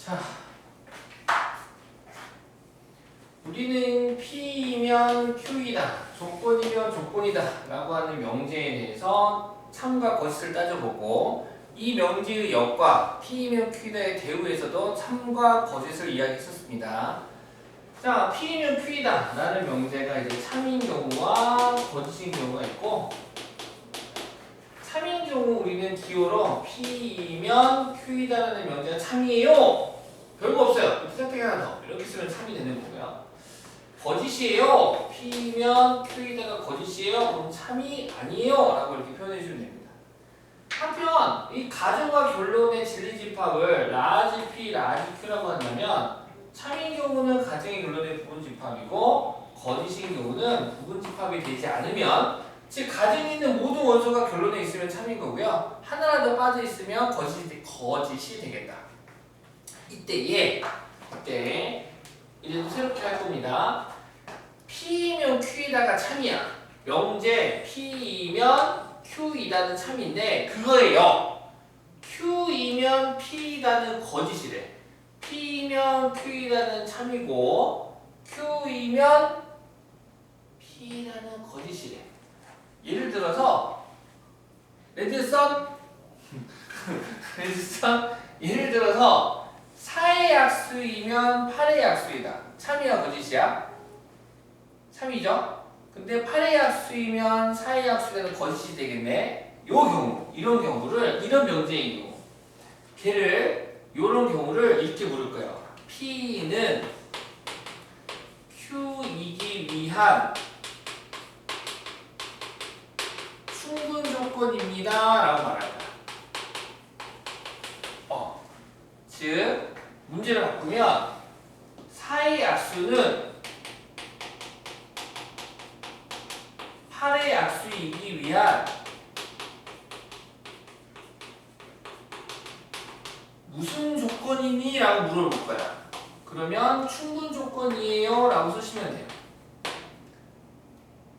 자, 우리는 P이면 Q이다, 조건이면 조건이다 라고 하는 명제에 대해서 참과 거짓을 따져보고 이 명제의 역과 P이면 Q이다의 대우에서도 참과 거짓을 이야기했었습니다. 자, P이면 Q이다 라는 명제가 이제 참인 경우와 거짓인 경우가 있고, 참인 경우 우리는 기호로 P이면 Q이다라는 명제가 참이에요. 별거 없어요. 선택 하나 더. 이렇게 쓰면 참이 되는 거고요. 거짓이에요. P면 Q이다가 거짓이에요. 그럼 참이 아니에요. 라고 이렇게 표현해 주면 됩니다. 한편 이 가정과 결론의 진리집합을 라지 P, 라지 Q라고 한다면 참인 경우는 가정의 결론의 부분집합이고 거짓인 경우는 부분집합이 되지 않으면, 즉 가정에 있는 모든 원소가 결론에 있으면 참인 거고요. 하나라도 빠져 있으면 거짓이 되겠다. 이때 이제도 새롭게 할 겁니다. P이면 Q이다가 참이야. 명제 P이면 Q이다는 참인데 그거예요. Q이면 P이다는 거짓이래. P이면 Q이다는 참이고 Q이면 P이다는 거짓이래. 예를 들어서 레드선 예를 들어서 4의 약수이면 8의 약수이다. 참이야 거짓이야? 참이죠? 근데 8의 약수이면 4의 약수이다는 거짓이 되겠네. 요 경우, 이런 경우를, 이런 명제의 경우 요런 경우를 이렇게 부를 거예요. P는 Q이기 위한 충분 조건입니다 라고 말할 거야. 즉 문제를 바꾸면 4의 약수는 8의 약수이기 위한 무슨 조건이니? 라고 물어볼 거야. 그러면 충분 조건이에요 라고 쓰시면 돼요.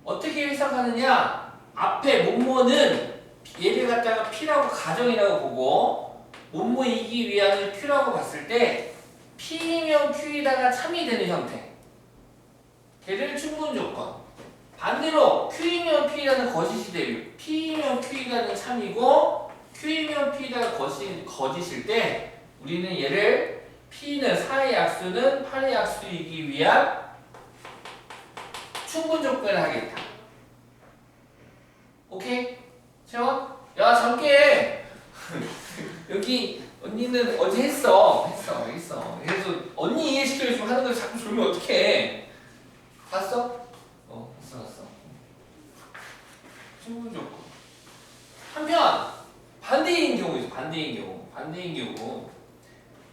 어떻게 해석하느냐? 앞에 뭐뭐는 얘를 갖다가 P라고 가정이라고 보고 뭐뭐이기 위한을 Q라고 봤을 때 P이면 Q이다가 참이 되는 형태, 걔를 충분 조건. 반대로 Q이면 P이다는 거짓이 되고 P이면 Q이다는 참이고 Q이면 P이다가 거짓일 때 우리는 얘를 P는 4의 약수는 8의 약수이기 위한 충분 조건을 하겠다. 오케이? 채원? 야 잠깐 여기 언니는 어제 했어. 그래서 언니 이해시켜주면 하는 걸 자꾸 졸면 어떡해. 봤어? 봤어. 충분 조건. 한편 반대인 경우 있어. 반대인 경우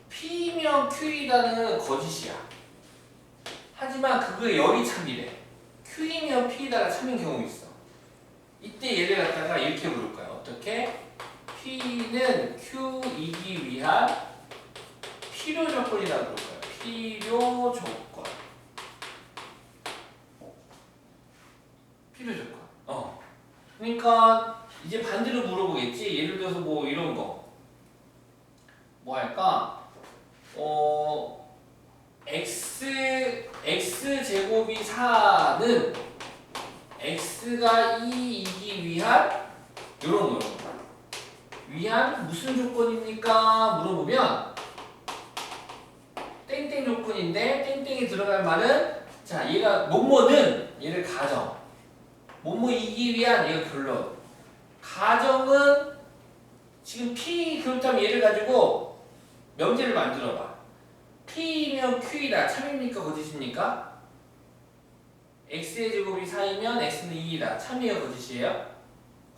P면 Q이다는 거짓이야. 하지만 그거의 열이 참이래. Q이면 P이다가 참인 경우 있어. 이때 얘를 갖다가 이렇게 부를 거야. 어떻게? P는 Q이기 위한 필요 조건이라고 부를 거야. 필요 조건. 그러니까 이제 반대로 물어보겠지. 예를 들어서 뭐 이런 거. 뭐 할까? x 제곱이 4는 x가 2이기 위한 이런 거. 위한 무슨 조건입니까? 물어보면 땡땡 조건인데 땡땡이 들어갈 말은, 자 얘가 뭐뭐는 얘를 가정, 뭐뭐이기 위한 얘가 결론. 가정은 지금 P, 그렇다면 얘를 가지고 명제를 만들어봐. P면 Q이다. 참입니까? 거짓입니까? x의 제곱이 4이면 x는 2이다. 참이에요? 거짓이에요?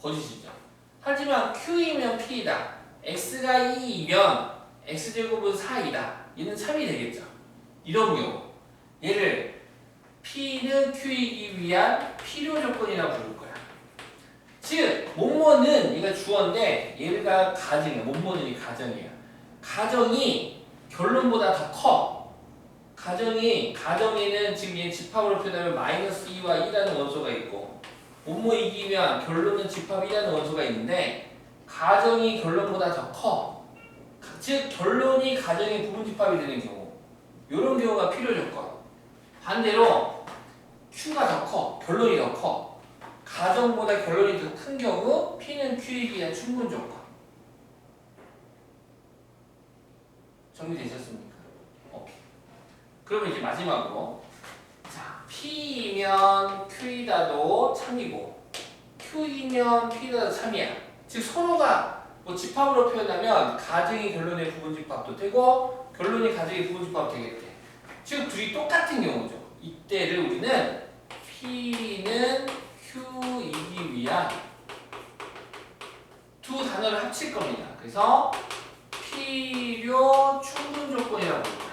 거짓이죠. 하지만 Q이면 P이다. x가 2이면 x제곱은 4이다. 얘는 참이 되겠죠. 이런 경우 얘를 P는 Q이기 위한 필요 조건이라고 부를 거야. 즉 뭐뭐는 얘가 주어인데 얘가 가정이야. 뭐뭐는 이 가정이야. 가정이 결론보다 더 커. 가정에는 지금 얘 집합으로 표현하면 -2와 2라는 원소가 있고, 뭐뭐이기 위한 결론은 집합 2라는 원소가 있는데 가정이 결론보다 더 커. 즉 결론이 가정의 부분집합이 되는 경우, 이런 경우가 필요 조건. 반대로 Q가 더 커, 결론이 더 커. 가정보다 결론이 더 큰 경우 P는 Q이기 위한 충분 조건. 정리되셨습니까? 오케이. 그러면 이제 마지막으로 자, P이면 Q이다도 참이고 Q이면 P이다도 참이야. 즉 서로가 뭐 집합으로 표현하면 가정이 결론의 부분집합도 되고 결론이 가정의 부분집합도 되겠대. 즉 둘이 똑같은 경우죠. 이때를 우리는 P는 Q이기 위한 두 단어를 합칠 겁니다. 그래서 필요 충분 조건이라고 합니다.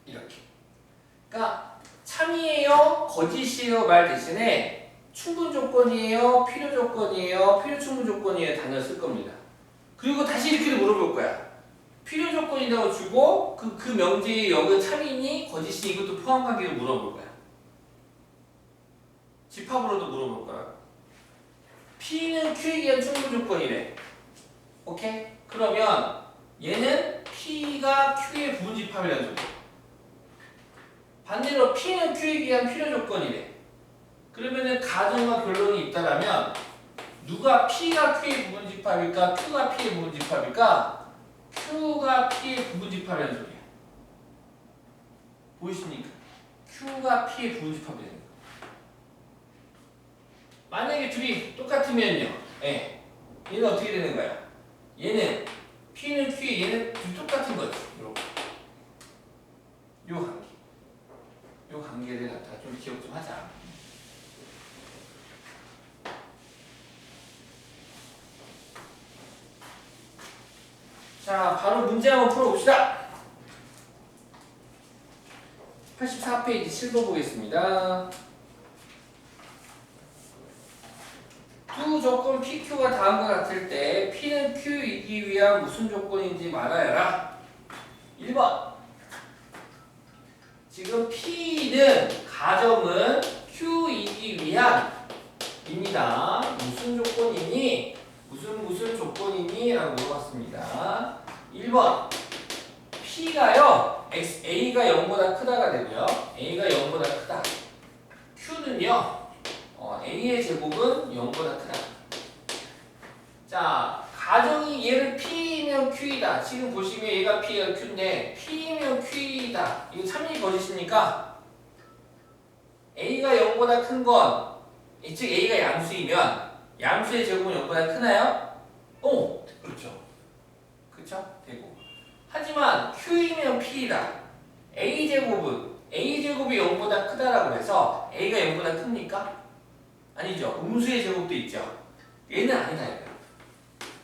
이렇게. 그러니까 참이에요, 거짓이에요 말 대신에 충분 조건이에요, 필요 조건이에요, 필요 충분 조건이에요 단어를 쓸 겁니다. 그리고 다시 이렇게 물어볼 거야. 필요 조건이라고 주고 그 명제의 역은 참이니 거짓이니 이것도 포함 관계를 물어볼 거야. 집합으로도 물어볼 거야. P는 Q에 의한 충분 조건이래. 오케이? 그러면 얘는 P가 Q의 부분집합이라는 소리야. 반대로 P는 Q에 의한 필요 조건이래. 그러면은 가정과 결론이 있다라면 누가 P가 Q의 부분집합일까? Q가 P의 부분집합일까? Q가 P의 부분집합이라는 소리야. 보이십니까? Q가 P의 부분집합이라는 거야. 만약에 둘이 똑같으면요. 예. 얘는 어떻게 되는 거야? 얘는 P는 Q, 얘는 둘이 똑같은 거지. 이렇게. 요 관계. 요 관계를 갖다가 좀 기억 좀 하자. 자, 바로 문제 한번 풀어봅시다. 84페이지 7번 보겠습니다. 두 조건 PQ가 다음과 같을 때 P는 Q이기 위한 무슨 조건인지 말하여라. 1번. 지금 P는 가정은 Q이기 위한 입니다. 무슨 조건이니? 무슨 조건이니? 라고 물어봤습니다. 1번. P가요. A가 0보다 크다가 되고요. A가 0보다 크다. Q는요. A의 제곱은 0보다 크다. 자, 가정이 얘를 P이면 Q이다. 지금 보시면 얘가 P가 Q인데 P이면 Q이다. 이거 참이 거짓입니까? A가 0보다 큰 건, 즉 A가 양수이면 양수의 제곱은 0보다 크나요? 오, 그렇죠. 그렇죠? 되고. 하지만 Q이면 P이다. A제곱이 0보다 크다라고 해서 A가 0보다 큽니까? 아니죠. 음수의 제곱도 있죠. 얘는 아니다 이거야.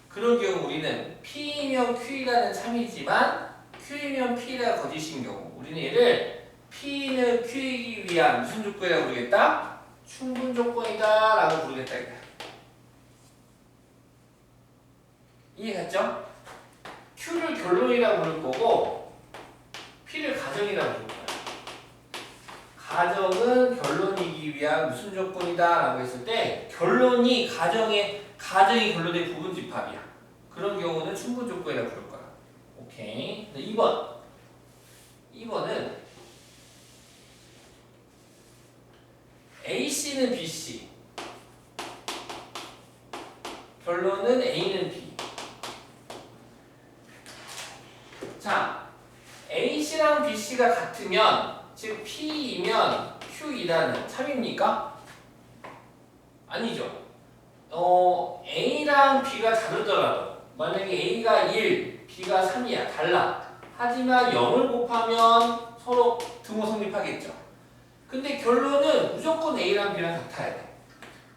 그런 경우 우리는 P이면 Q이라는 참이지만 Q이면 P가 거짓인 경우 우리는 얘를 P는 Q이기 위한 무슨 조건이라고 부르겠다? 충분 조건이다 라고 부르겠다 이거야. 이해갔죠? Q를 결론이라고 부를 거고 P를 가정이라고 부를 거야. 가정은 결론이기 위한 무슨 조건이다 라고 했을 때 결론이 가정이 결론의 부분집합이야. 그런 경우는 충분 조건이라고 부를 거야. 오케이. 2번은 AC는 BC 결론은 A는 B. 자, AC랑 BC가 같으면 즉 P이면 Q이라는 참입니까? 아니죠. A랑 B가 다르더라도 만약에 A가 1, B가 3이야. 달라. 하지만 0을 곱하면 서로 등호 성립하겠죠. 근데 결론은 무조건 A랑 B랑 같아야 돼.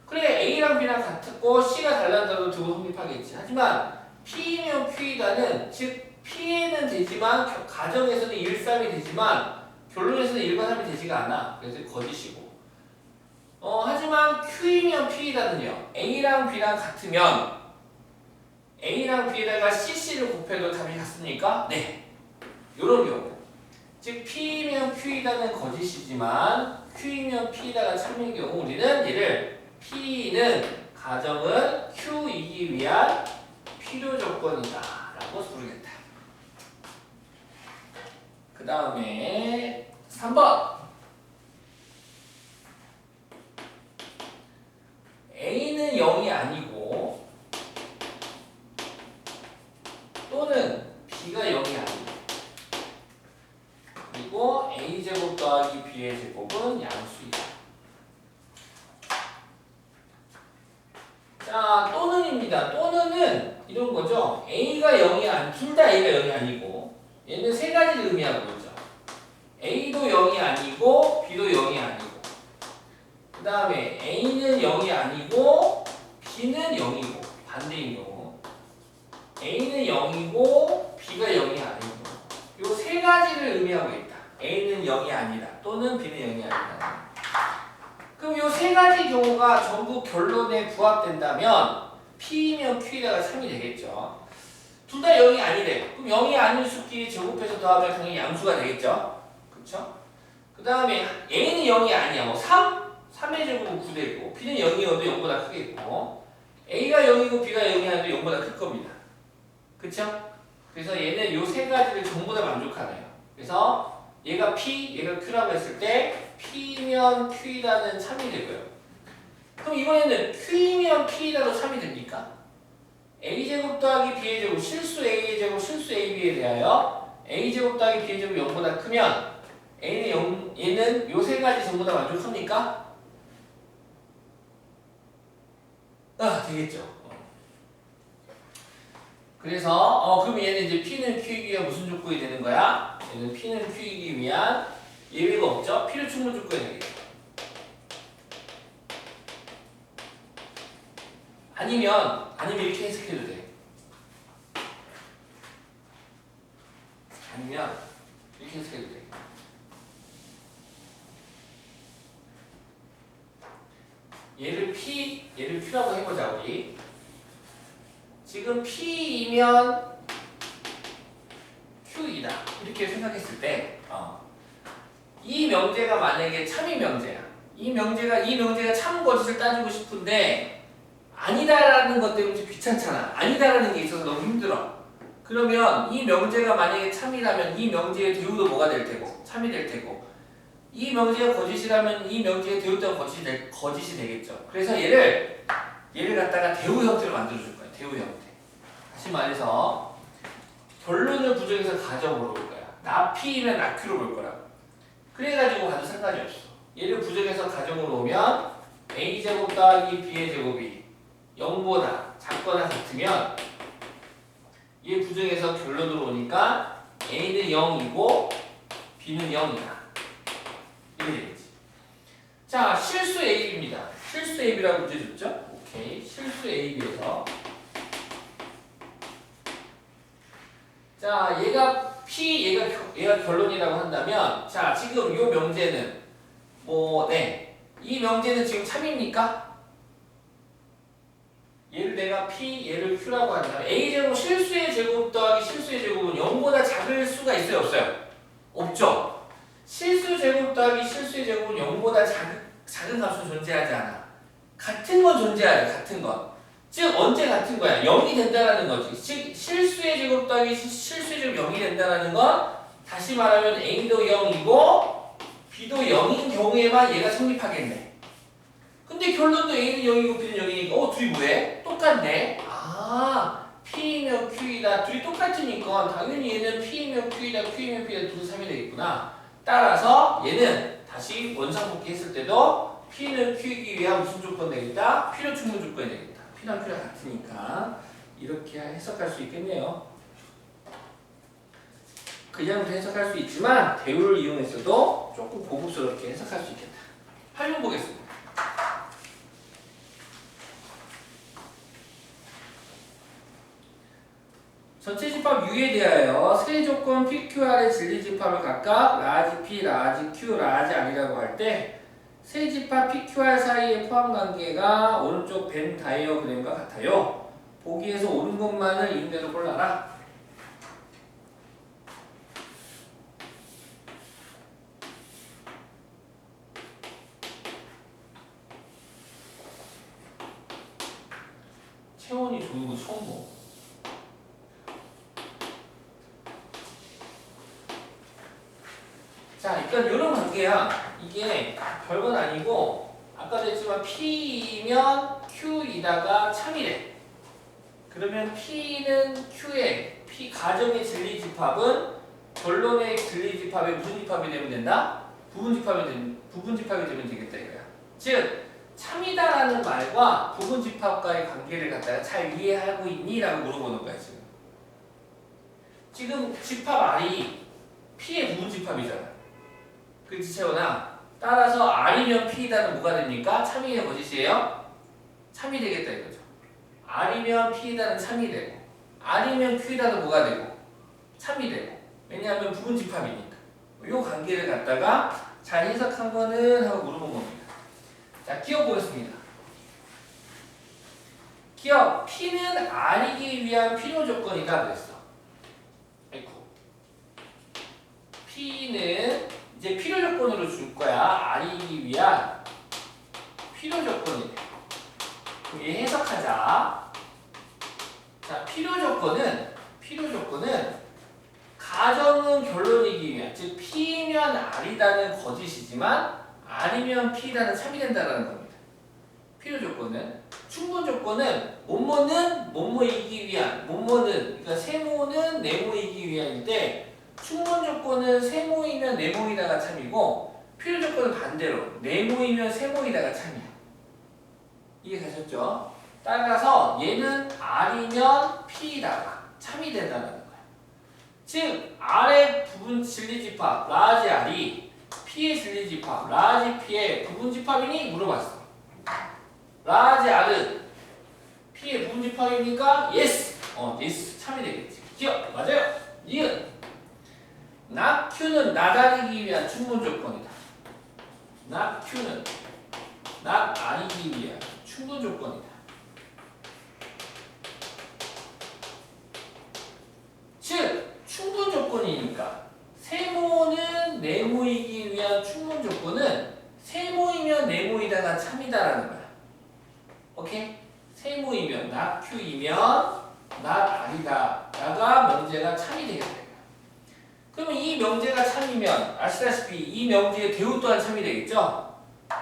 그래 A랑 B랑 같고 C가 달라져도 등호 성립하겠지. 하지만 P이면 Q이다는 즉 P에는 되지만 가정에서는 1, 3이 되지만 결론에서는 1과 3이 되지가 않아. 그래서 거짓이고. 하지만 Q이면 P이다는요. A랑 B랑 같으면 A랑 B에다가 CC를 곱해도 답이 같습니까? 네. 요런 경우. 즉 P이면 Q이다는 거짓이지만 Q이면 P이다가 참인 경우 우리는 얘를 P는 가정은 Q이기 위한 필요 조건이다 라고 부르겠다. 그 다음에 3번 A는 0이 아니고 또는 B가 0이 아니고 그리고 A제곱 더하기 B의 제곱은 양수이다. 자, 또는입니다. 또는은 이런 거죠. A가 0이 아니, 둘 다 A가 0이 아니고 얘는 세 가지를 의미하고 있죠. A도 0이 아니고 B도 0이 아니고 그 다음에 A는 0이 아니고 B는 0이고 반대인 경우 A는 0이고 B가 0이 아니고 요 세 가지를 의미하고 있다. A는 0이 아니다. 또는 B는 0이 아니다. 그럼 요 세 가지 경우가 전부 결론에 부합된다면 P이면 Q에다가 3이 되겠죠. 둘 다 0이 아니래. 그럼 0이 아닌 수끼리 제곱해서 더하면 당연히 양수가 되겠죠. 그쵸? 그 다음에 A는 0이 아니야. 뭐 3의 제곱은 9되고 B는 0이어도 0보다 크겠고 A가 0이고 B가 0이 아니도 0보다 클 겁니다. 그쵸? 그래서 얘는 요 세 가지를 전부 다 만족하네요. 그래서 얘가 P, 얘가 Q라고 했을 때 P면 Q이라는 참이 되고요. 그럼 이번에는 Q이면 P이라도 참이 됩니까? A제곱 더하기 B의 제곱 실수 A의 제곱 실수 AB에 대하여 A제곱 더하기 B의 제곱이 0보다 크면 A는 0, 얘는 요 세 가지 전부 다 만족합니까? 되겠죠. 그래서 그럼 얘는 이제 P는 Q이기 위한 무슨 조건이 되는 거야? 얘는 P는 Q이기 위한 예외가 없죠? 필요 충분 조건이 되겠죠. 아니면 이렇게 해석해도 돼. 아니면 이렇게 해석해도 돼. 얘를 P, 얘를 Q라고 해보자 우리. 지금 P이면 Q이다 이렇게 생각했을 때 이 명제가 만약에 참이 명제야. 이 명제가 참 거짓을 따지고 싶은데 아니다라는 것 때문에 좀 귀찮잖아. 아니다라는 게 있어서 너무 힘들어. 그러면 이 명제가 만약에 참이라면 이 명제의 대우도 뭐가 될 테고 참이 될 테고 이 명제가 거짓이라면 이 명제의 대우 또한 거짓이 되겠죠. 그래서 얘를 갖다가 대우 형태로 만들어줄 거야. 대우 형태. 다시 말해서 결론을 부정해서 가정으로 볼 거야. 나 P면 나 Q로 볼 거라고. 그래가지고 가도 상관이 없어. 얘를 부정해서 가정으로 오면 A제곱 더하기 B의 제곱이 0보다 작거나 같으면 얘 부정해서 결론으로 오니까 A는 0이고 B는 0이다. 이렇게 되겠지. 자, 실수 AB입니다. 실수 AB라고 문제 줬죠? 오케이. 실수 AB에서 자, 얘가 P, 얘가 결론이라고 한다면 자, 지금 이 명제는 이 명제는 지금 참입니까? 얘를 내가 P, 얘를 Q라고 한다면 A제곱 실수의 제곱 더하기 실수의 제곱은 0보다 작을 수가 있어요? 없어요? 없죠? 실수 제곱 더하기 실수의 제곱은 0보다 작은 값은 존재하지 않아. 같은 건 존재하죠. 같은 건. 즉 언제 같은 거야? 0이 된다라는 거지. 즉 실수의 제곱 더하기 실수의 제곱 0이 된다라는 건 다시 말하면 A도 0이고 B도 0인 경우에만 얘가 성립하겠네. 근데 결론도 A는 0이고 B는 0이니까 둘이 뭐해? 똑같네. P이면 Q이다. 둘이 똑같으니까 당연히 얘는 P이면 Q이다. Q이면 P이다. 둘이 3이 되겠구나. 따라서 얘는 다시 원상복귀 했을 때도 P는 Q이기 위한 무슨 조건 되겠다? 필요 충분 조건이 되겠다. P랑 Q랑 같으니까 이렇게 해석할 수 있겠네요. 그냥도 해석할 수 있지만 대우를 이용해서도 조금 고급스럽게 해석할 수 있겠다. 활용 보겠습니다. 전체 집합 U에 대하여 세 조건 PQR의 진리 집합을 각각 라지 P, 라지 Q, 라지 R이라고 할 때 세 집합 PQR 사이의 포함 관계가 오른쪽 벤 다이어그램과 같아요. 보기에서 옳은 것만을 있는 대로 골라라. 채원이 좋은 거 처음 봐. 그러니까 이런 관계야. 이게 별건 아니고 아까도 했지만 P이면 Q이다가 참이래. 그러면 P는 Q의 P 가정의 진리집합은 결론의 진리집합의 무슨 집합이 되면 된다? 부분집합이 되면 되겠다 이거야. 즉 참이다라는 말과 부분집합과의 관계를 갖다가 잘 이해하고 있니? 라고 물어보는 거야 지금. 지금 집합 R이 P의 부분집합이잖아. 그렇지 채원아? 따라서 R이면 P이다는 뭐가 됩니까? 참이에요 거짓이에요? 참이 되겠다 이거죠. R이면 P이다는 참이 되고 R이면 Q이다는 뭐가 되고? 참이 되고. 왜냐하면 부분집합이니까. 이 관계를 갖다가 잘 해석한 거는 하고 물어본 겁니다. 자, 기억 보겠습니다. 기억, P는 R이기 위한 필요 조건이다 그랬어. 아이쿠. P는 이제 필요 조건으로 줄 거야. R이기 위한 필요 조건이래. 그럼 얘 해석하자. 자, 필요 조건은 가정은 결론이기 위한, 즉 P면 R이다는 거짓이지만 R이면 P이다는 참이 된다는 겁니다. 필요 조건은. 충분 조건은 뭐뭐이기 위한, 그러니까 세모는 네모이기 위한인데 충분 조건은 세모이면 네모이다가 참이고 필요 조건은 반대로 네모이면 세모이다가 참이야. 이해가셨죠? 따라서 얘는 R이면 P이다가 참이 된다는 거야. 즉 R의 부분 진리집합 라지 R이 P의 진리집합 라지 P의 부분집합이니? 물어봤어. 라지 R은 P의 부분집합입니까? Yes! yes 참이 되겠지. 기억! 맞아요! 이은 나 Q는 나다리기 위한 충분 조건이다. 나 Q는 나 R이기 위한 충분 조건이다. 즉 충분 조건이니까 세모는 네모이기 위한 충분 조건은 세모이면 네모이다가 참이다라는 거야. 오케이? 세모이면 나 Q이면 나 R이다가 명제가 참이 되겠다. 그러면 이 명제가 참이면 아시다시피 이 명제의 대우 또한 참이 되겠죠?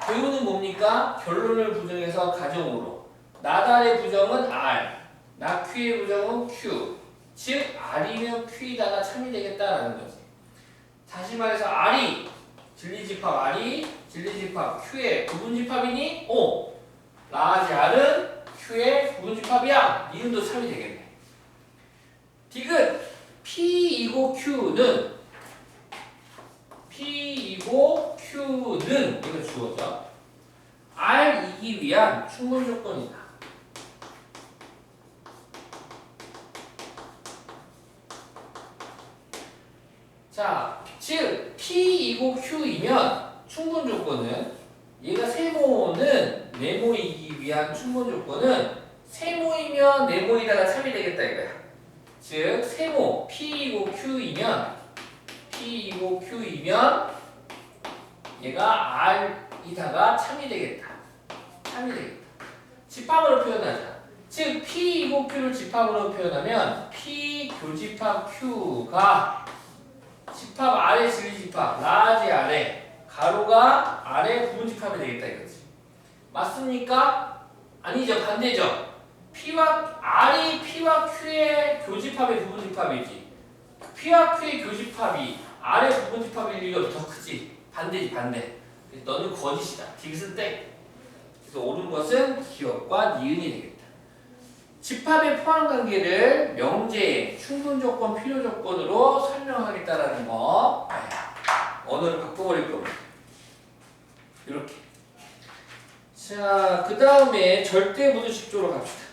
대우는 뭡니까? 결론을 부정해서 가정으로 나달의 부정은 R, 나 Q의 부정은 Q. 즉 R이면 Q이다가 참이 되겠다라는 거지. 다시 말해서 R이 진리집합 R이 진리집합 Q의 부분집합이니? 오! 라지 R은 Q의 부분집합이야. 이름도 참이 되겠네. 디귿 P이고 Q는 이거 주어져. R이기 위한 충분 조건이다. 자, 즉 P이고 Q이면 충분 조건은 얘가 세모는 네모이기 위한 충분 조건은 세모이면 네모이다가 참이 되겠다 이거야. 즉 세모 P이고 Q이면 얘가 R이다가 참이 되겠다. 집합으로 표현하자. 즉 P이고 Q를 집합으로 표현하면 P 교집합 Q가 집합 R의 진리집합 라지 R의 가로가 R의 부분집합이 되겠다 이거지. 맞습니까? 아니죠. 반대죠. R이 P와 Q의 교집합의 부분집합이지. P와 Q의 교집합이 R의 부분집합일 리가 더 크지. 반대지 반대. 너는 거짓이다. 디귿은 땡. 그래서 옳은 것은 기억과 니은이 되겠다. 집합의 포함관계를 명제, 충분조건, 필요조건으로 설명하겠다라는 거. 언어를 바꿔버릴 겁니다. 이렇게. 자, 그 다음에 절대부등식조로 갑시다.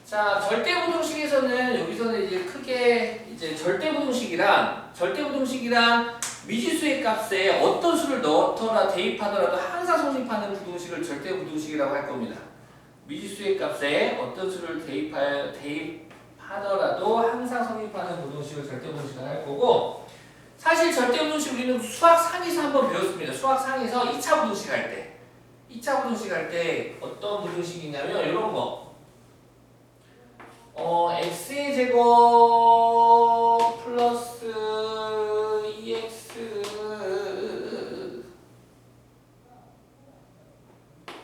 자, 절대부등식에서는 여기서는 이제 크게 이제 절대부등식이란 미지수의 값에 어떤 수를 넣더라 대입하더라도 항상 성립하는 부등식을 절대부등식이라고 할 겁니다. 미지수의 값에 어떤 수를 대입하더라도 항상 성립하는 부등식을 절대부등식이라고 할 거고, 사실 절대부등식 우리는 수학 상에서 한번 배웠습니다. 수학 상에서 2차 부등식 할 때. 2차 부등식 할 때 어떤 부등식이냐면 이런 거. x의 제곱 플러스 2x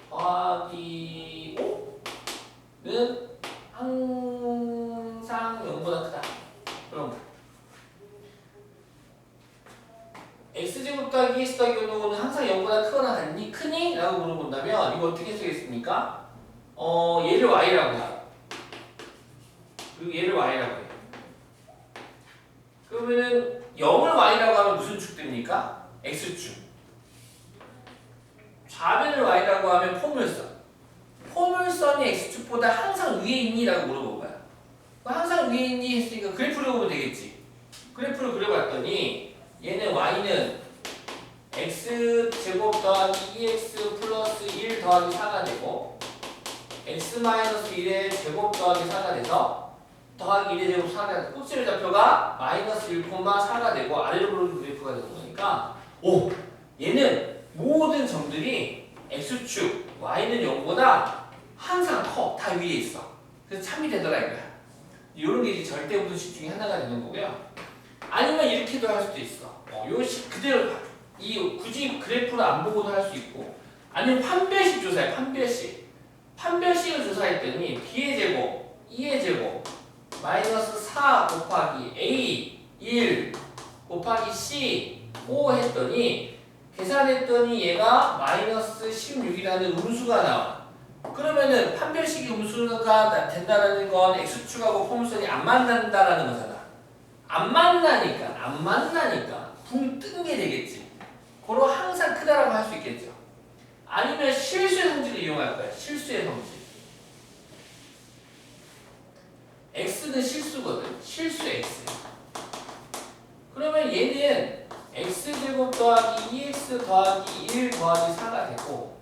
더하기 5는 항상 0보다 크다. 그런 거. x제곱 더하기 2x 더하기 5는 항상 0보다 크거나 같니? 크니? 라고 물어본다면 이거 어떻게 쓰겠습니까? 얘를 y라고 해요. 그리고 얘를 y라고 해요. 그러면은 0을 y라고 하면 무슨 축 됩니까? x축. 좌변을 y라고 하면 포물선. 포물선이 x축보다 항상 위에 있니? 라고 물어본 거야. 항상 위에 있니? 했으니까 그래프를 보면 되겠지. 그래프를 그려봤더니 얘는 y는 x제곱 더하기 2x 플러스 1 더하기 4가 되고 x 마이너스 1의 제곱 더하기 4가 돼서 더하기 1의 제곱 4가 돼서 꼭지의 좌표가 마이너스 1,4가 되고 아래로 보는 그래프가 되는 거니까 오! 얘는 모든 점들이 x축 y는 0보다 항상 커. 다 위에 있어. 그래서 참이 되더라 이거야. 이런 게 이제 절대부등식 중에 하나가 되는 거고요. 아니면 이렇게도 할 수도 있어. 요식 그대로 굳이 그래프를 안 보고도 할 수 있고 아니면 판별식 조사해. 판별식을 조사했더니 b의 제곱, 2의 제곱 마이너스 4 곱하기 a 1 곱하기 c 5 했더니 계산했더니 얘가 마이너스 16이라는 음수가 나와. 그러면은 판별식이 음수가 된다라는 건 x축하고 포물선이 안 만난다라는 거잖아. 안 만나니까 붕 뜬 게 되겠지. 그로 항상 크다라고 할 수 있겠죠. 아니면 실수의 성질을 이용할 거야. 실수의 성질. x는 실수거든. 실수 x. 그러면 얘는 x제곱 더하기 2x 더하기 1 더하기 4가 되고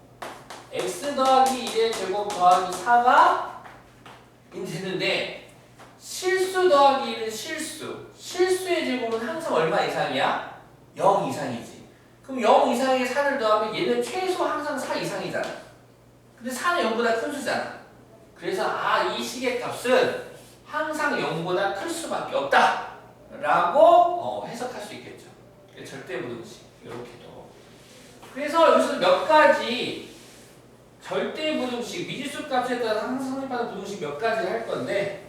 x 더하기 1의 제곱 더하기 4가 되는데 실수 더하기 1은 실수의 제곱은 항상 얼마 이상이야? 0 이상이지. 그럼 0 이상의 4를 더하면 얘는 최소 항상 4 이상이잖아. 근데 4는 0보다 큰 수잖아. 그래서 이 식의 값은 항상 0보다 클 수밖에 없다 라고 해석할 수 있겠죠. 절대부등식 이렇게도. 그래서 여기서 몇 가지 절대부등식 미지수 값에 따라 항상 성립하는 부등식 몇 가지 할 건데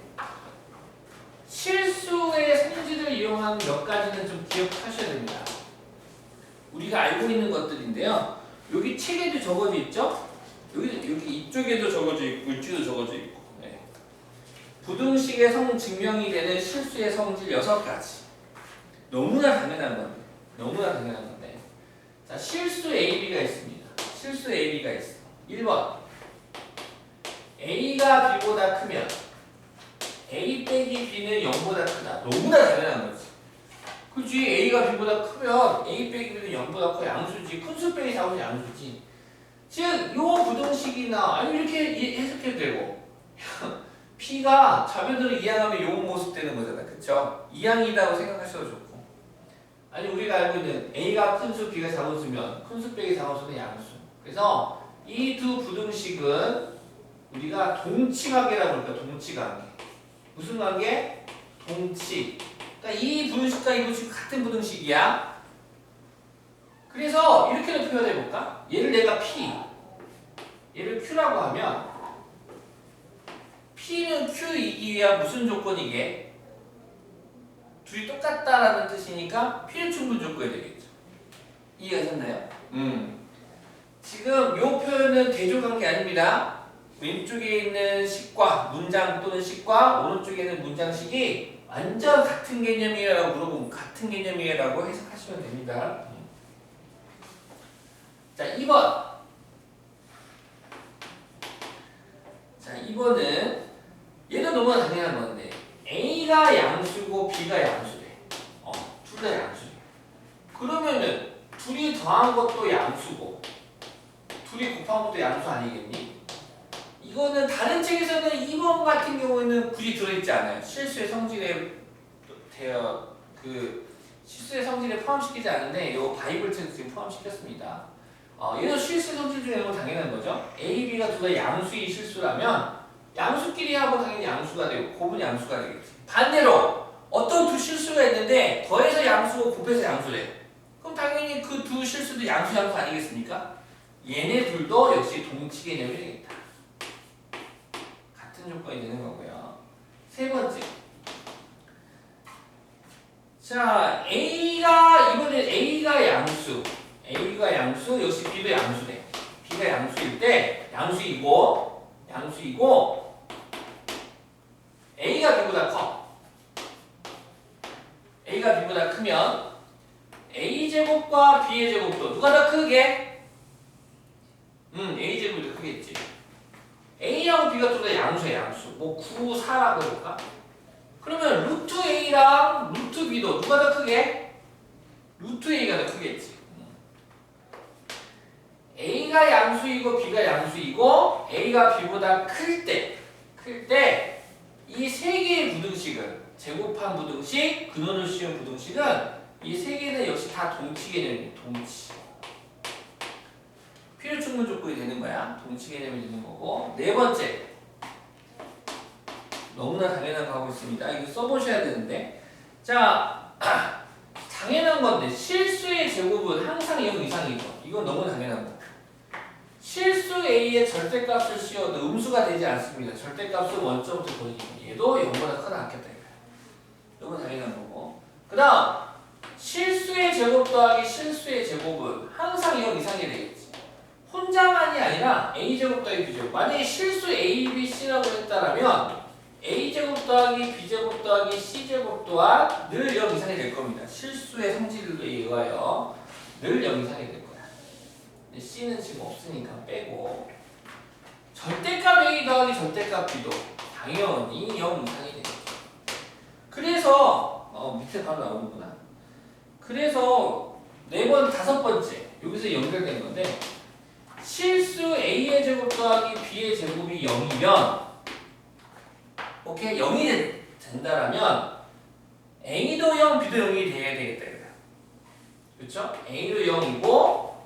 실수의 성질을 이용한 몇 가지는 좀 기억하셔야 됩니다. 우리가 알고 있는 것들인데요. 여기 책에도 적어져 있죠? 여기 이쪽에도 적어져 있고 이쪽에도 적어져 있고. 네. 부등식의 증명이 되는 실수의 성질 6가지. 너무나 당연한 건데. 자, 실수 AB가 있습니다. 실수 AB가 있어. 1번. A가 B보다 크면 A 빼기 B는 0보다 크다. 너무나 당연한 거지. 그치? A가 B보다 크면 A 빼기 B는 0보다 커. 양수지. 큰수 빼기 작은 양수지. 즉, 요 부등식이나 아니 이렇게 해석해도 되고 P가 좌변으로 이항하면 요 모습 되는 거잖아. 그쵸? 이항이라고 생각하셔도 좋고 아니 우리가 알고 있는 A가 큰수, B가 작은수면 큰수 빼기 작은수는 양수. 그래서 이 두 부등식은 우리가 동치관계라고 그럴까? 동치관계. 무슨 관계? 동치. 그러니까 이 부등식과 이 부등식 같은 부등식이야. 그래서 이렇게도 표현해볼까? 얘를 내가 P, 얘를 Q라고 하면 P는 Q이기 위한 무슨 조건이게? 둘이 똑같다라는 뜻이니까 필충분 조건이 되겠죠. 이해하셨나요? 지금 이 표현은 대조관계 아닙니다. 왼쪽에 있는 식과 문장 또는 식과 오른쪽에 있는 문장식이 완전 같은 개념이라고 물어보면 같은 개념이라고 해석하시면 됩니다. 자, 2번. 자, 2번은 얘도 너무나 당연한 건데 A가 양수고 B가 양수래. 둘 다 양수래. 그러면은 둘이 더한 것도 양수고 둘이 곱한 것도 양수 아니겠니? 이거는 다른 책에서는 2번 같은 경우에는 굳이 들어있지 않아요. 실수의 성질에 실수의 성질에 포함시키지 않는데 요 바이블 책에 지금 포함시켰습니다. 얘도 실수의 성질 중에 너무 당연한 거죠. A, B가 둘 다 양수이 실수라면 양수끼리 하고 당연히 양수가 되고 곱은 양수가 되겠지. 반대로 어떤 두 실수가 있는데 더해서 양수고 곱해서 양수래. 그럼 당연히 그 두 실수도 양수 아니겠습니까? 얘네 둘도 역시 동치 개념이 되겠다. 같은 조건이 되는 거고요. 세 번째. 자, 이번엔 A가 양수. A가 양수, 역시 B도 양수네. B가 양수일 때, 양수이고, A가 B보다 커. A가 B보다 크면, A제곱과 B의 제곱도 누가 더 크게? A제곱이 더 크겠지. A하고 B가 둘 다 양수야, 양수. 뭐 9, 4라고 해볼까? 그러면 루트 A랑 루트 B도 누가 더 크게? 루트 A가 더 크겠지. A가 양수이고 B가 양수이고 A가 B보다 클 때 이 세 개의 부등식은 제곱한 부등식, 근원을 씌운 부등식은 이 세 개는 역시 다 동치 개념이에요. 동치. 필요 충분 조건이 되는 거야. 동치 개념이 되는 거고. 네 번째. 너무나 당연한 거 하고 있습니다. 이거 써보셔야 되는데. 자, 당연한 건데 실수의 제곱은 항상 0 이상이죠. 이건 너무 당연한 거. 실수 A의 절대값을 씌워도 음수가 되지 않습니다. 절대값은 원점부터 보이고 얘도 0보다 크다 않겠다. 너무 당연한 거고. 그 다음 실수의 제곱 더하기 실수의 제곱은 항상 0 이상이 되겠지. 혼자만이 아니라 A제곱 더하기 B제곱. 만약에 실수 A, B, C라고 했다라면 A제곱 더하기 B제곱 더하기 C제곱 또한 늘 0 이상이 될 겁니다. 실수의 성질에 의하여 늘 0 이상이 될 거야. C는 지금 없으니까 빼고 절대값 A 더하기 절대값 B도 당연히 0 이상이 되겠죠. 그래서 밑에 바로 나오는구나. 그래서 다섯 번째 여기서 연결된 건데 실수 A의 제곱 더하기 B의 제곱이 0이면 오케이 0이 된다라면 A도 0, B도 0이 돼야 되겠다. 그렇죠? A도 0이고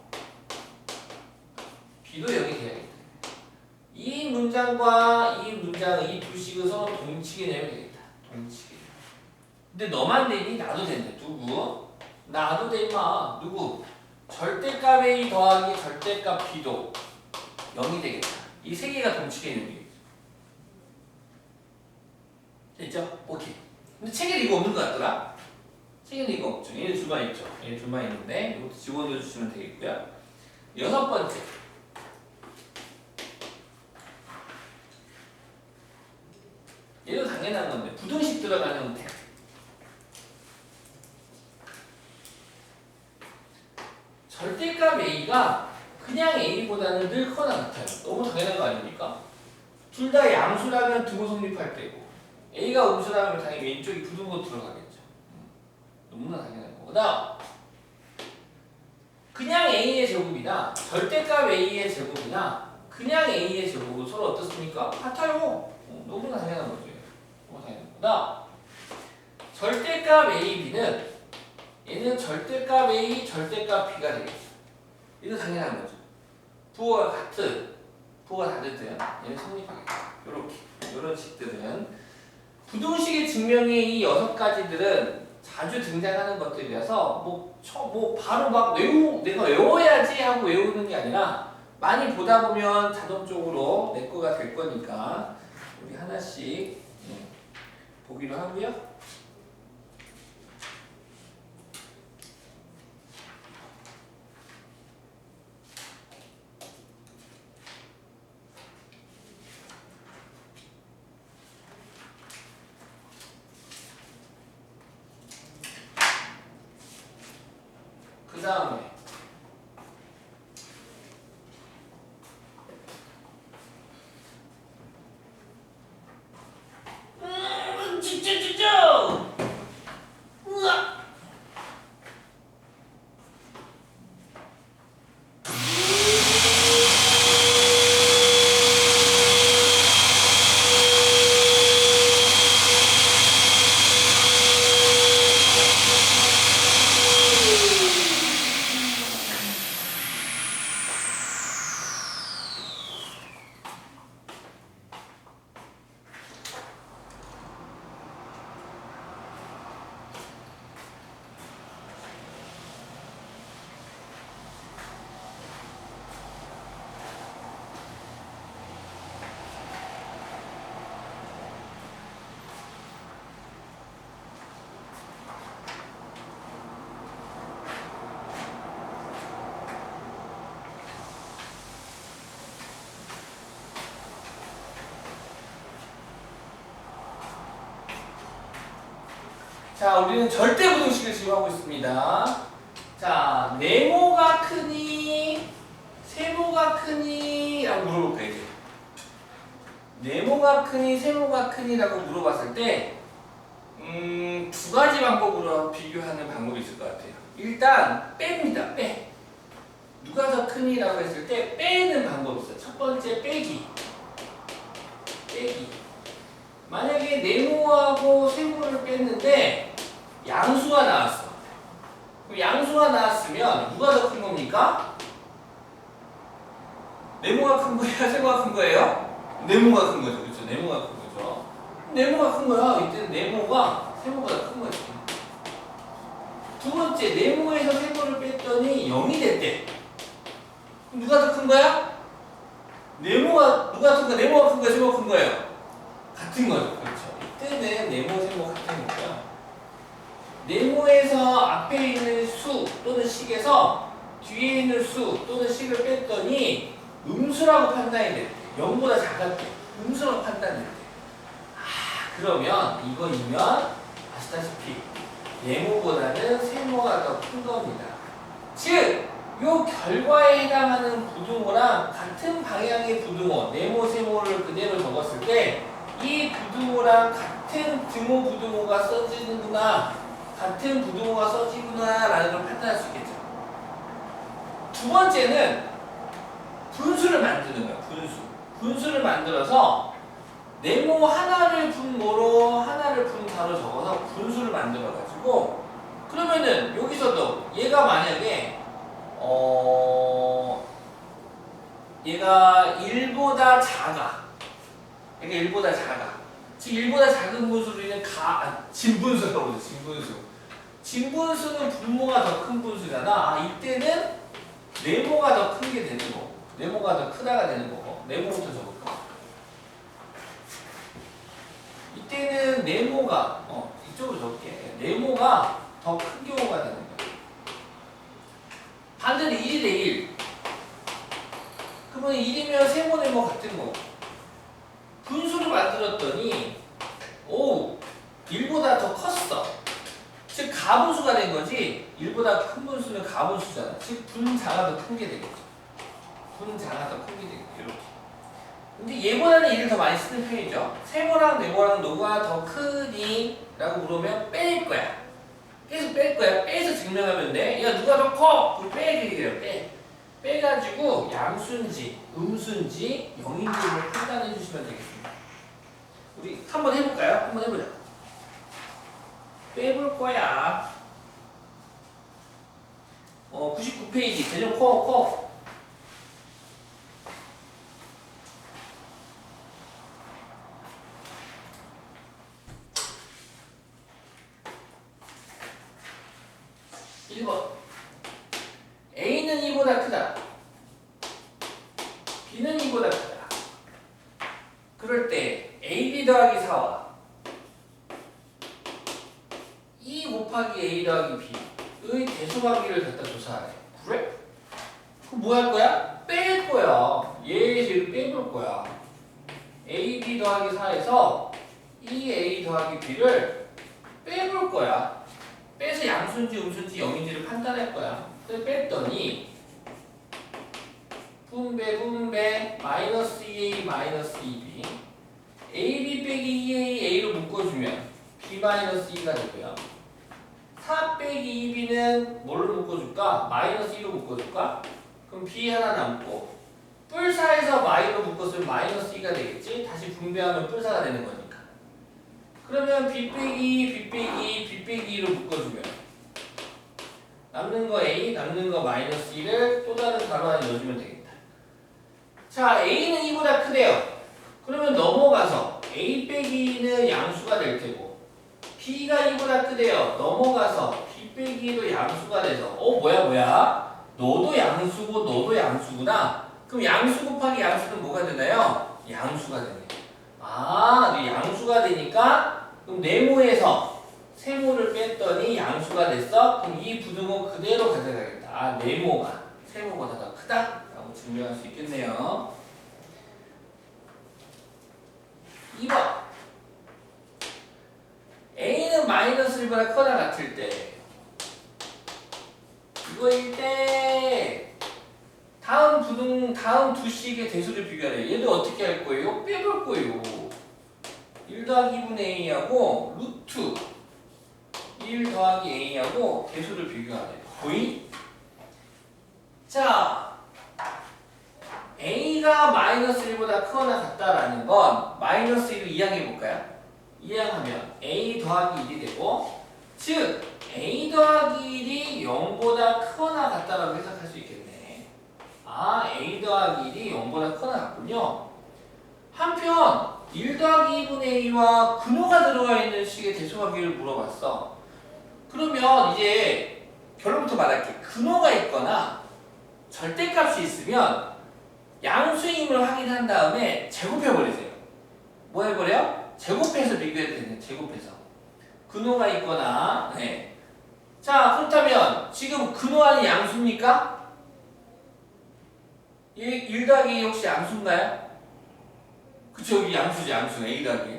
B도 0이 돼야겠다. 이 문장과 이 문장, 이 두 식은 서로 동치 개념이 되겠다. 동치 개념. 근데 너만 되니 나도 된대. 누구? 나도 돼 임마. 누구? 절대값 A 더하기 절대값 B도 0이 되겠다. 이 세 개가 동치 개념이겠죠. 됐죠? 오케이. 근데 책에는 이거 없는 것 같더라? 책에는 이거 없죠. 얘는 둘만 있죠. 얘는 둘만 있는데 이것도 집어넣어 주시면 되겠고요. 여섯 번째. 얘도 당연한 건데 부등식 들어가는 형태. 절대값 A가 그냥 A보다는 늘 커나 같아요. 너무 당연한 거 아닙니까? 둘 다 양수라면 두고 성립할 때고 A가 음수라면 당연히 왼쪽이 부등으로 들어가겠죠. 너무나 당연한 거. 그다음 그냥 A의 제곱이나 절대값 A의 제곱이나 그냥 A의 제곱은 서로 어떻습니까? 같아요. 너무나 당연한 거죠. 너무 당연한 거다. 절대값 A, B는 얘는 절대값 A, 절대값 B가 되겠죠. 이거 당연한 거죠. 부호가 같든 부호가 다르든 얘는 성립하겠죠. 요렇게 요런 식들은 부등식의 증명의 이 6가지들은 자주 등장하는 것들이라서 뭐 바로 막 내가 외워야지 하고 외우는 게 아니라 많이 보다 보면 자동적으로 내 거가 될 거니까 우리 하나씩 보기로 하고요. 그 다음에 진짜 자, 우리는 절대 부등식을 지금 하고 있습니다. 자, 네모가 크니, 세모가 크니? 라고 물어볼까, 이제. 네모가 크니, 세모가 크니? 라고 물어봤을 때, 두 가지 방법으로 비교하는 방법이 있을 것 같아요. 일단, 뺍니다, 빼. 누가 더 크니? 라고 했을 때, 빼는 방법이 있어요. 첫 번째, 빼기. 빼기. 만약에 네모하고 세모를 뺐는데, 양수가 나왔어. 그럼 양수가 나왔으면 누가 더 큰 겁니까? 네모가 큰 거예요? 세모가 큰 거예요? 네모가 큰 거죠. 그렇죠? 네모가 큰 거죠. 네모가 큰 거야. 이때는 네모가 세모보다 큰 거지. 두 번째, 네모에서 세모를 뺐더니 0이 됐대. 그럼 누가 더 큰 거야? 네모가, 누가 큰 거야? 네모가 큰 거야? 세모가 큰 거예요? 같은 거죠. 그렇죠. 이때는 네모, 세모 같은 거고요. 네모에서 앞에 있는 수 또는 식에서 뒤에 있는 수 또는 식을 뺐더니 음수라고 판단이 됐대. 0보다 작았대. 음수라고 판단이 됐대. 아, 그러면 이거이면 아시다시피 네모보다는 세모가 더 큰 겁니다. 즉, 요 결과에 해당하는 부등호랑 같은 방향의 부등호, 네모, 세모를 그대로 적었을 때 이 부등호랑 같은 등호 부등호가 써지는구나, 같은 부등호가 써지구나 라는 걸 판단할 수 있겠죠. 두 번째는 분수를 만드는 거예요. 분수를 만들어서 네모 하나를 분모로 하나를 분자로 적어서 분수를 만들어 가지고, 그러면은 여기서도 얘가 만약에 얘가 1보다 작아. 얘가 1보다 작아. 즉 1보다 작은 분수를 우리는 진분수라고 그러죠. 진분수. 진분수는 분모가 더 큰 분수잖아. 아, 이때는 네모가 더 큰 게 되는 거고, 네모가 더 크다가 되는 거고. 네모부터 적을까? 이때는 네모가 이쪽으로 적을게. 네모가 더 큰 경우가 되는 거야. 반대로 1이 대 1. 그러면 1이면 세모 네모 같은 거고. 분수를 만들었더니 1보다 더 컸어. 즉 가분수가 된 거지. 1보다 큰 분수는 가분수잖아. 즉 분자가 더 큰 게 되겠죠. 분자가 더 큰 게 되겠죠. 이렇게. 근데 얘보다는 1을 더 많이 쓰는 편이죠. 세모랑 네모랑 누가 더 크니? 라고 물으면 뺄 거야. 계속 뺄 거야. 빼서 증명하면 돼. 야, 누가 더 커? 그럼 빼기래요. 빼가지고 양수인지 음수인지 0인지를 판단해 주시면 되겠습니다. 우리 한번 해볼까요? 한번 해보자. 빼볼 거야. 99페이지 대전 코어. A는 2보다 크다. B는 2보다 크다. 그럴 때 AB 더하기 4와 2 곱하기 A 더하기 B의 대소관계를 갖다 조사하래. 그래? 그럼 뭐 할 거야? 뺄 거야. 얘에서 얘를 빼볼 거야. AB 더하기 4에서 2A 더하기 B를 빼볼 거야. 빼서 양수인지 음수인지 0인지를 판단할 거야. 그래서 뺐더니 분배 마이너스 2A 마이너스 2B AB 빼기 2A A로 묶어주면 B 마이너스 2가 되고요. 4 빼기 2B는 뭘로 묶어줄까? 마이너스 2로 묶어줄까? 그럼 B 하나 남고 뿔사에서 마이로 묶었으면 마이너스 2가 되겠지? 다시 분배하면 뿔사가 되는 거니까. 그러면 B 빼기 2로 묶어주면 남는 거 A, 남는 거 마이너스 2를 또 다른 가로 안에 넣어주면 되겠다. 자, A는 2보다 크대요. 그러면 넘어가서 A 빼기 2는 양수가 될 테고 B가 2보다 크대요. 넘어가서 B 빼기 2도 양수가 돼서 뭐야? 너도 양수고 너도 양수구나. 그럼 양수 곱하기 양수는 뭐가 되나요? 양수가 되네. 아, 양수가 되니까 그럼 네모에서 세모를 뺐더니 양수가 됐어? 그럼 이 부등호 그대로 가져가겠다. 아, 네모가 세모보다 더 크다? 라고 증명할 수 있겠네요. 2번 A는 마이너스를 1보다 크거나 같을 때 이거일 때 다음 두 식의 대수를 비교하래. 얘도 어떻게 할 거예요? 빼볼 거예요. 1 더하기 2분의 a하고 루트 1 더하기 a하고 대수를 비교하래. 거의? 자, a가 마이너스 1보다 크거나 같다라는 건 마이너스 1을 이항해볼까요? 이항하면 a 더하기 1이 되고, 즉 a 더하기 1이 0보다 크거나 같다라고 해석할 수 있겠네. 아, a 더하기 1이 0보다 크거나 같군요. 한편 1 더하기 2분의 a와 근호가 들어가 있는 식의 대소관계를 물어봤어. 그러면 이제 결론부터 말할게. 근호가 있거나 절대값이 있으면 양수임을 확인한 다음에 제곱해버리세요. 뭐 해버려? 제곱해서 비교해도 되네. 제곱해서. 근호가 있거나. 네. 자, 그렇다면 지금 근호하는 양수입니까? 1 더하기 2 혹시 양수인가요? 그쵸, 여기 양수죠. 양수. a 더하기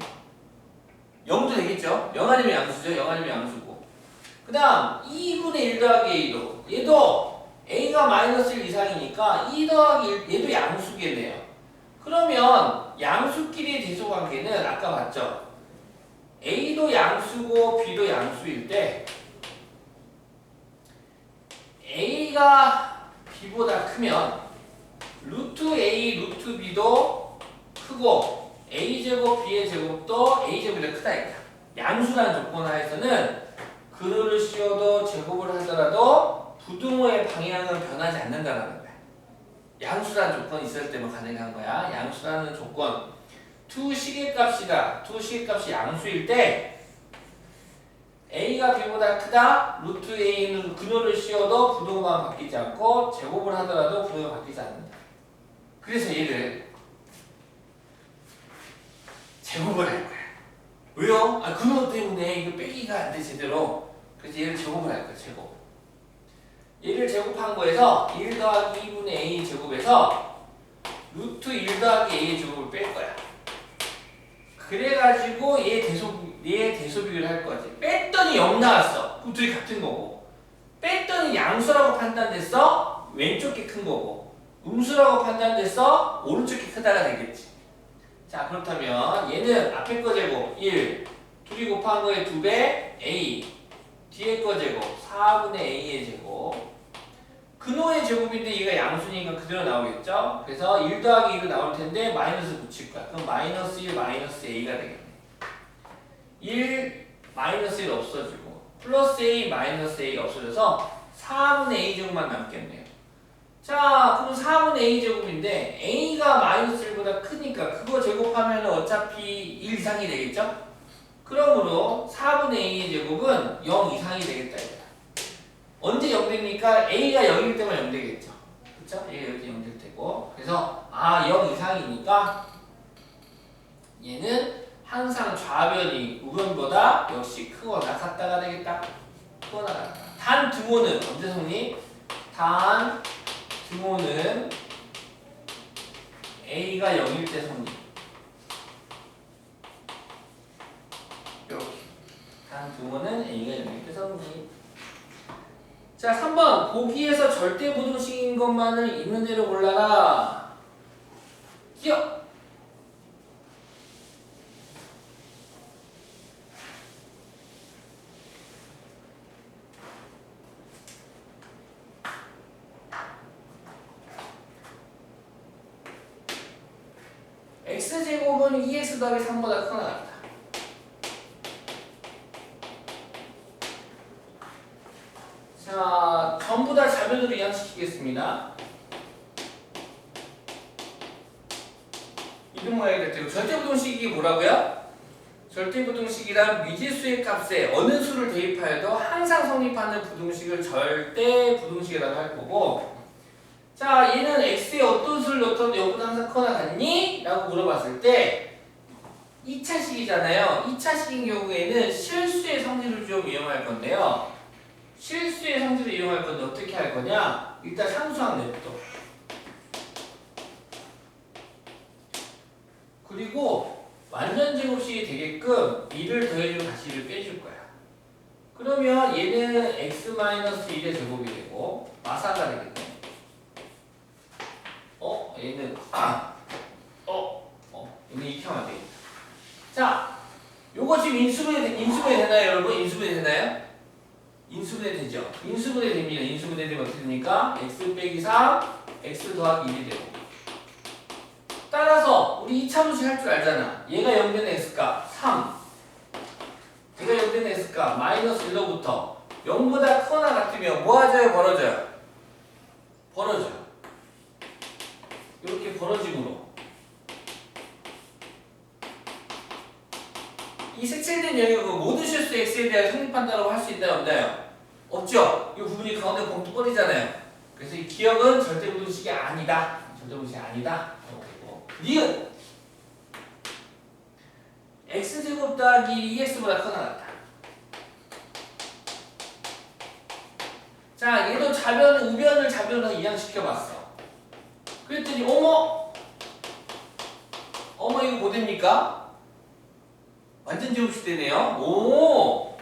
0도 되겠죠? 0 아니면 양수죠. 0 아니면 양수고. 그 다음 2분의 1 더하기 a도, 얘도 a가 마이너스 1 이상이니까 2 더하기 1, 얘도 양수겠네요. 그러면 양수끼리의 대소관계는 아까 봤죠? a도 양수고 b도 양수일 때 a가 b보다 크면 루트 a, 루트 b도 크고 a제곱 b의 제곱도 a제곱보다 크다 이거야. 양수라는 조건 하에서는 근호를 씌워도 제곱을 하더라도 부등호의 방향은 변하지 않는다는 거야. 양수라는 조건이 있을 때만 가능한 거야. 양수라는 조건. 두 식의 값이다. 두 식의 값이 양수일 때 a가 b보다 크다. 루트 a는 근호를 씌워도 부등호만 바뀌지 않고 제곱을 하더라도 부등호가 바뀌지 않는다. 그래서 얘를 제곱을 할 거야. 왜요? 아, 근호 때문에 이거 빼기가 안 돼 제대로. 그래서 얘를 제곱을 할 거야. 제곱. 얘를 제곱한 거에서 1 더하기 2분의 a 제곱에서 루트 1 더하기 a의 제곱을 뺄 거야. 그래가지고 얘 대소 비교를 할 거지. 뺐더니 0 나왔어. 그럼 둘이 같은 거고. 뺐더니 양수라고 판단됐어. 왼쪽 게 큰 거고. 음수라고 판단됐어. 오른쪽 게 크다가 되겠지. 자, 그렇다면 얘는 앞에 거 제곱 1, 둘이 곱한 거에 2배 a, 뒤에 거 제곱 4분의 a의 제곱. 근호의 제곱인데 얘가 양수니까 그대로 나오겠죠? 그래서 1 더하기 2로 나올 텐데 마이너스 붙일 거야. 그럼 마이너스 1 마이너스 a가 되겠네. 1 마이너스 1 없어지고 플러스 a 마이너스 a가 없어져서 4분의 a 제곱만 남겠네요. 자, 그럼 4분의 a 제곱인데 a가 마이너스 1보다 크니까 그거 제곱하면 어차피 1 이상이 되겠죠? 그러므로 4분의 a의 제곱은 0 이상이 되겠다 이거야. 언제 0 됩니까? a가 0일 때만 0 되겠죠. 그쵸? a가 이렇게 0 될 테고. 그래서 0 이상이니까 얘는 항상 좌변이 우변보다 역시 크거나 같다가 되겠다. 크거나 같다. 단 등호는 언제 성립? 단 등호는 a가 0일 때 성립. 이렇게. 단 등호는 a가 0일 때 성립. 자, 3번. 보기에서 절대 부등식인 것만을 있는 대로 골라라. 기억. x제곱은 2x 더하기 3보다 크거나 같다. 자, 전부 다 자변으로 이항시키겠습니다. 이런 모양이 될 테고, 절대부등식이 뭐라고요? 절대부등식이란 미지수의 값에 어느 수를 대입하여도 항상 성립하는 부등식을 절대부등식이라고 할 거고, 자, 얘는 x에 어떤 수를 넣더라도 0보다 항상 크거나 같니? 라고 물어봤을 때 2차식이잖아요. 2차식인 경우에는 실수의 성질을 좀 이용할 건데요. 실수의 성질을 이용할 건데 어떻게 할 거냐? 일단 상수항 냅둬. 그리고 완전 제곱식이 되게끔 2를 더해주고 다시 1을 빼줄 거야. 그러면 얘는 x-1의 제곱이 되고 마사가 되겠네. 얘는 얘는 이렇게 하면 되겠다. 자, 요거 지금 인수분해 되나요, 여러분? 인수분해 되나요? 인수분해 되죠. 인수분해 됩니다. 인수분해 되면 어떻게 됩니까? x 빼기 3, x 더하기 1이 되고. 따라서 우리 2차 분식 할 줄 알잖아. 얘가 0되는 x값 3. 얘가 0되는 x값 마이너스 1로부터 0보다 크거나 같으면 모아져요, 벌어져요? 벌어져요. 이렇게 벌어짐으로 이 색칠된 영역은 모든 실수 x에 대한 성립한다고 할 수 있나요, 없나요? 없죠? 이 부분이 가운데 봉투거리잖아요. 그래서 이 기억은 절대부등식이 아니다. 절대부등식이 아니다. 니은 x제곱 더하기 2x보다 크거나 같다. 자, 얘도 우변을 자변으로 이항시켜봤어. 그랬더니 어머 이거 뭐 됩니까? 완전 제곱식 되네요. 오,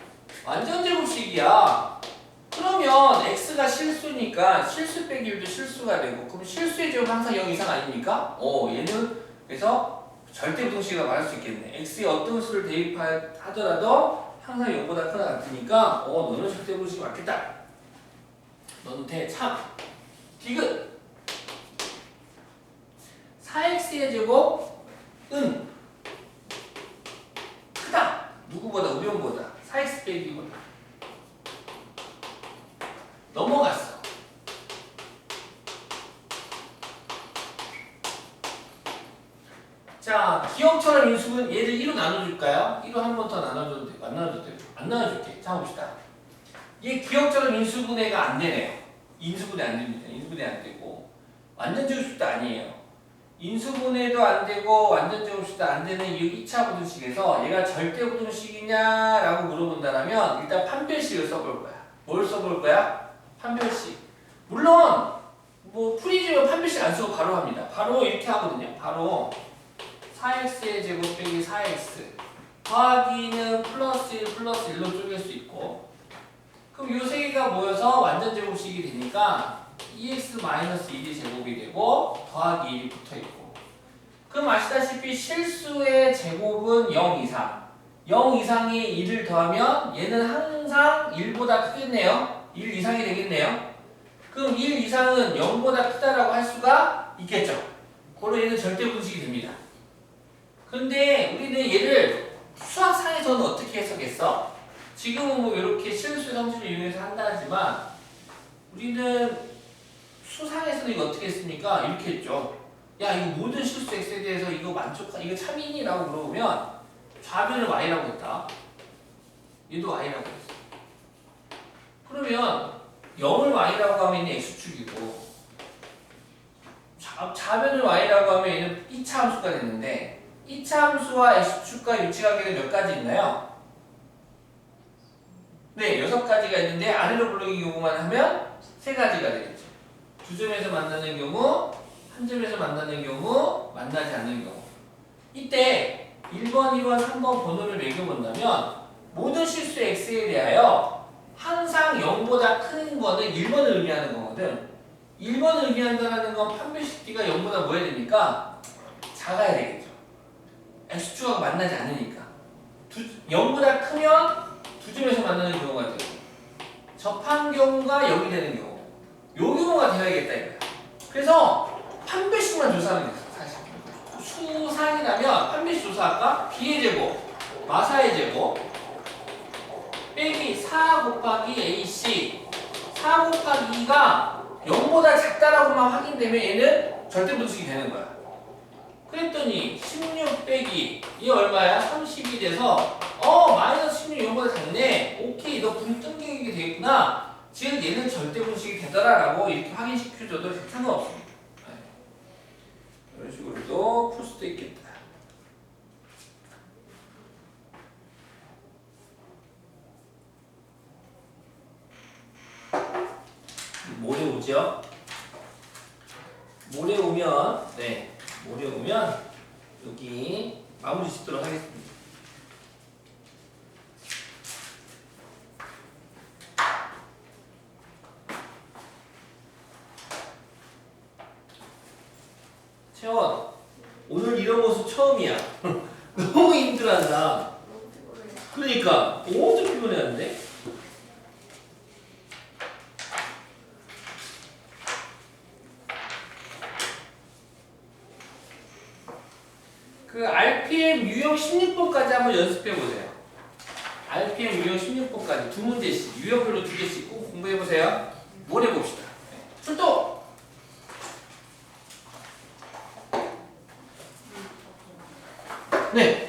완전 제곱식이야. 그러면 x가 실수니까 실수 빼기 1도 실수가 되고, 그럼 실수의 제곱 항상 0 이상 아닙니까? 얘는 그래서 절대부등식이라고 말할 수 있겠네. x에 어떤 수를 대입하더라도 항상 0보다 크다 같으니까 너는 절대부등식이 맞겠다. 너는 대참. 디귿 4x의 제곱은 크다. 누구보다? 우변보다. 4x 빼기보다. 넘어갔어. 자, 기억처럼 인수분 얘를 2로 나눠줄까요? 2로 한 번 더 나눠줘도 되고 안 나눠줘도 되고 안 나눠줄게. 자, 봅시다. 얘 기억처럼 인수분해가 안 되네요. 인수분해 안 됩니다. 인수분해 안 되고 완전 제곱식도 아니에요. 인수분해도 안 되고 완전 제곱식도 안 되는 이 2차 부등식에서 얘가 절대 부등식이냐라고 물어본다면 일단 판별식을 써볼 거야. 뭘 써볼 거야? 판별식. 물론 뭐 풀이지만 판별식 안 쓰고 바로 합니다. 바로 이렇게 하거든요. 바로 4x의 제곱 빼기 4x 더하기는 플러스 1 플러스 1로 쪼갤 수 있고, 그럼 이 세 개가 모여서 완전 제곱식이 되니까 2x-1의 제곱이 되고 더하기 1이 붙어있고, 그럼 아시다시피 실수의 제곱은 0 이상 0 이상의 1을 더하면 얘는 항상 1보다 크겠네요. 1 이상이 되겠네요. 그럼 1 이상은 0보다 크다라고 할 수가 있겠죠. 그로 얘는 절대분식이 됩니다. 근데 우리는 얘를 수학상에서는 어떻게 해석했어? 지금은 뭐 이렇게 실수 성질을 이용해서 한다 하지만 우리는 수상에서는 이거 어떻게 했습니까? 이렇게 했죠. 야, 이거 모든 실수 x에 대해서 이거 이거 참이니? 라고 물어보면 좌변을 y라고 했다. 얘도 y라고 했어. 그러면 0을 y라고 하면 얘는 x축이고 좌변을 y라고 하면 얘는 2차 함수가 됐는데 2차 함수와 x축과 유치관계가 몇 가지 있나요? 네, 6가지가 있는데 아래로 블록의 경우만 하면 3가지가 되겠죠. 두 점에서 만나는 경우, 한 점에서 만나는 경우, 만나지 않는 경우. 이때 1번, 2번, 3번 번호를 매겨본다면 모든 실수 x에 대하여 항상 0보다 큰 거는 1번을 의미하는 거거든. 1번을 의미한다는 건 판별식 d가 0보다 뭐 해야 됩니까? 작아야 되겠죠. x축하고 만나지 않으니까. 0보다 크면 두 점에서 만나는 경우가 되고 접한 경우가 0이 되는 경우, 요 경우가 되어야겠다 이거야. 그래서 판별식만 조사하면 돼요. 사실 수상이라면 판별식 조사할까? b의 제곱 마사의 제곱 빼기 4 곱하기 ac 4 곱하기 2가 0보다 작다라고만 확인되면 얘는 절대분식이 되는 거야. 그랬더니 16 빼기 이 얼마야? 30이 돼서 마이너스 16 0보다 작네. 오케이, 너 분등격이 되겠구나. 즉 얘는 절대분식이 되더라라고 이렇게 확인시켜줘도 상관없습니다. 이런 식으로도 풀 수도 있겠다. 모레 오죠? 모레 오면 모레 오면 여기 마무리 짓도록 하겠습니다. 처음이야. 너무 힘들어한다. 그러니까 엄청 피곤해하는데. 그 RPM 유형 16번까지 한번 연습해 보세요. RPM 유형 16번까지 두 문제씩 유형별로 두 개씩 꼭 공부해 보세요. 뭘 해봅시다. 출동. 네.